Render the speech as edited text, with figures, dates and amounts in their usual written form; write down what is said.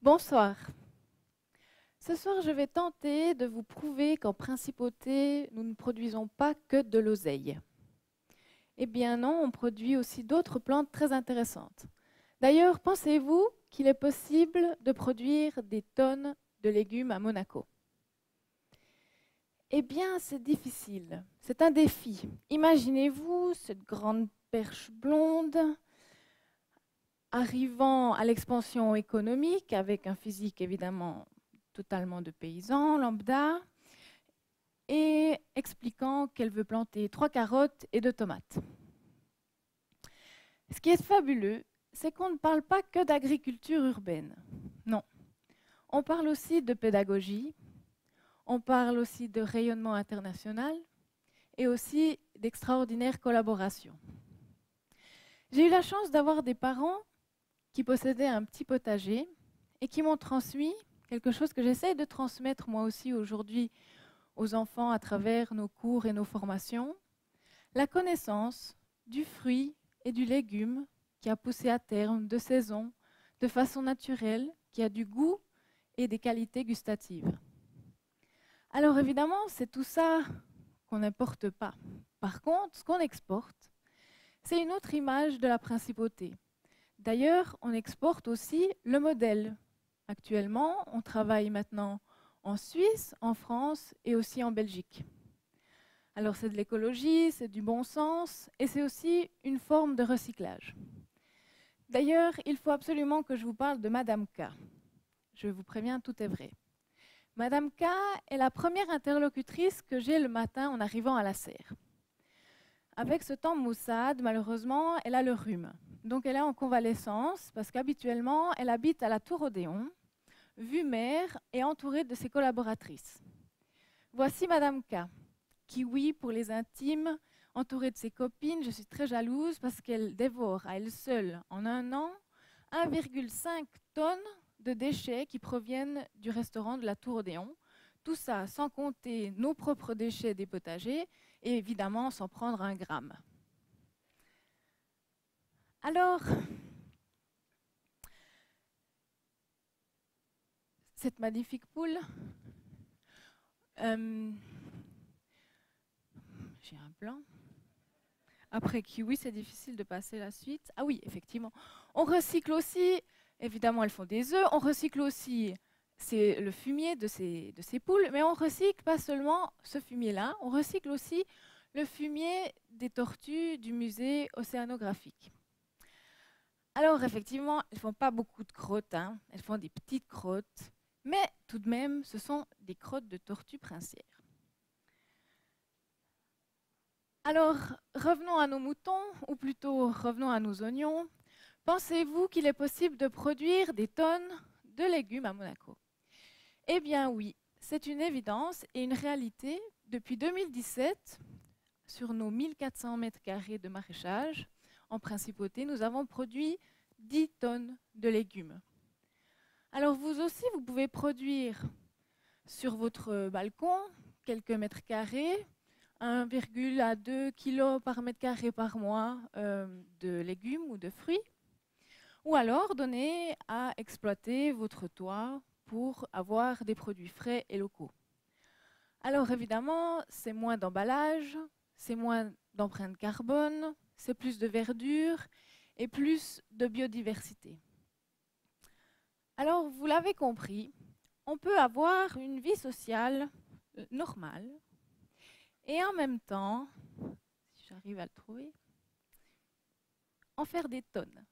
Bonsoir. Ce soir, je vais tenter de vous prouver qu'en principauté, nous ne produisons pas que de l'oseille. Eh bien non, on produit aussi d'autres plantes très intéressantes. D'ailleurs, pensez-vous qu'il est possible de produire des tonnes de légumes à Monaco? Eh bien, c'est difficile. C'est un défi. Imaginez-vous cette grande perche blonde arrivant à l'expansion économique avec un physique évidemment totalement de paysan, lambda, et expliquant qu'elle veut planter 3 carottes et 2 tomates. Ce qui est fabuleux, c'est qu'on ne parle pas que d'agriculture urbaine. Non. On parle aussi de pédagogie, on parle aussi de rayonnement international et aussi d'extraordinaire collaboration. J'ai eu la chance d'avoir des parents qui possédaient un petit potager et qui m'ont transmis quelque chose que j'essaie de transmettre moi aussi aujourd'hui aux enfants à travers nos cours et nos formations, la connaissance du fruit et du légume qui a poussé à terme, de saison, de façon naturelle, qui a du goût et des qualités gustatives. Alors évidemment, c'est tout ça qu'on n'importe pas. Par contre, ce qu'on exporte, c'est une autre image de la principauté. D'ailleurs, on exporte aussi le modèle. Actuellement, on travaille maintenant en Suisse, en France et aussi en Belgique. Alors c'est de l'écologie, c'est du bon sens et c'est aussi une forme de recyclage. D'ailleurs, il faut absolument que je vous parle de Madame K. Je vous préviens, tout est vrai. Madame K est la première interlocutrice que j'ai le matin en arrivant à la serre. Avec ce temps maussade, malheureusement, elle a le rhume. Donc elle est en convalescence parce qu'habituellement, elle habite à la Tour Odéon, vue mer et entourée de ses collaboratrices. Voici Madame K, qui, oui, pour les intimes, entourée de ses copines, je suis très jalouse parce qu'elle dévore à elle seule, en un an, 1,5 tonnes de déchets qui proviennent du restaurant de la Tour Odéon. Tout ça sans compter nos propres déchets des potagers et évidemment sans prendre un gramme. Alors, cette magnifique poule, j'ai un plan. Après kiwi, c'est difficile de passer la suite. Ah oui, effectivement. On recycle aussi, évidemment, elles font des œufs. On recycle aussi le fumier de ces poules, mais on recycle pas seulement ce fumier-là, on recycle aussi le fumier des tortues du musée océanographique. Alors, effectivement, elles ne font pas beaucoup de crottes, hein. Elles font des petites crottes, mais tout de même, ce sont des crottes de tortues princières. Alors, revenons à nos moutons, ou plutôt revenons à nos oignons. Pensez-vous qu'il est possible de produire des tonnes de légumes à Monaco? Eh bien oui, c'est une évidence et une réalité. Depuis 2017, sur nos 1400 mètres carrés de maraîchage, en principauté, nous avons produit 10 tonnes de légumes. Alors vous aussi, vous pouvez produire sur votre balcon quelques mètres carrés, 1,2 kg par mètre carré par mois de légumes ou de fruits, ou alors donner à exploiter votre toit pour avoir des produits frais et locaux. Alors évidemment, c'est moins d'emballage, c'est moins d'empreinte carbone, c'est plus de verdure et plus de biodiversité. Alors vous l'avez compris, on peut avoir une vie sociale normale et en même temps, si j'arrive à le trouver, en faire des tonnes.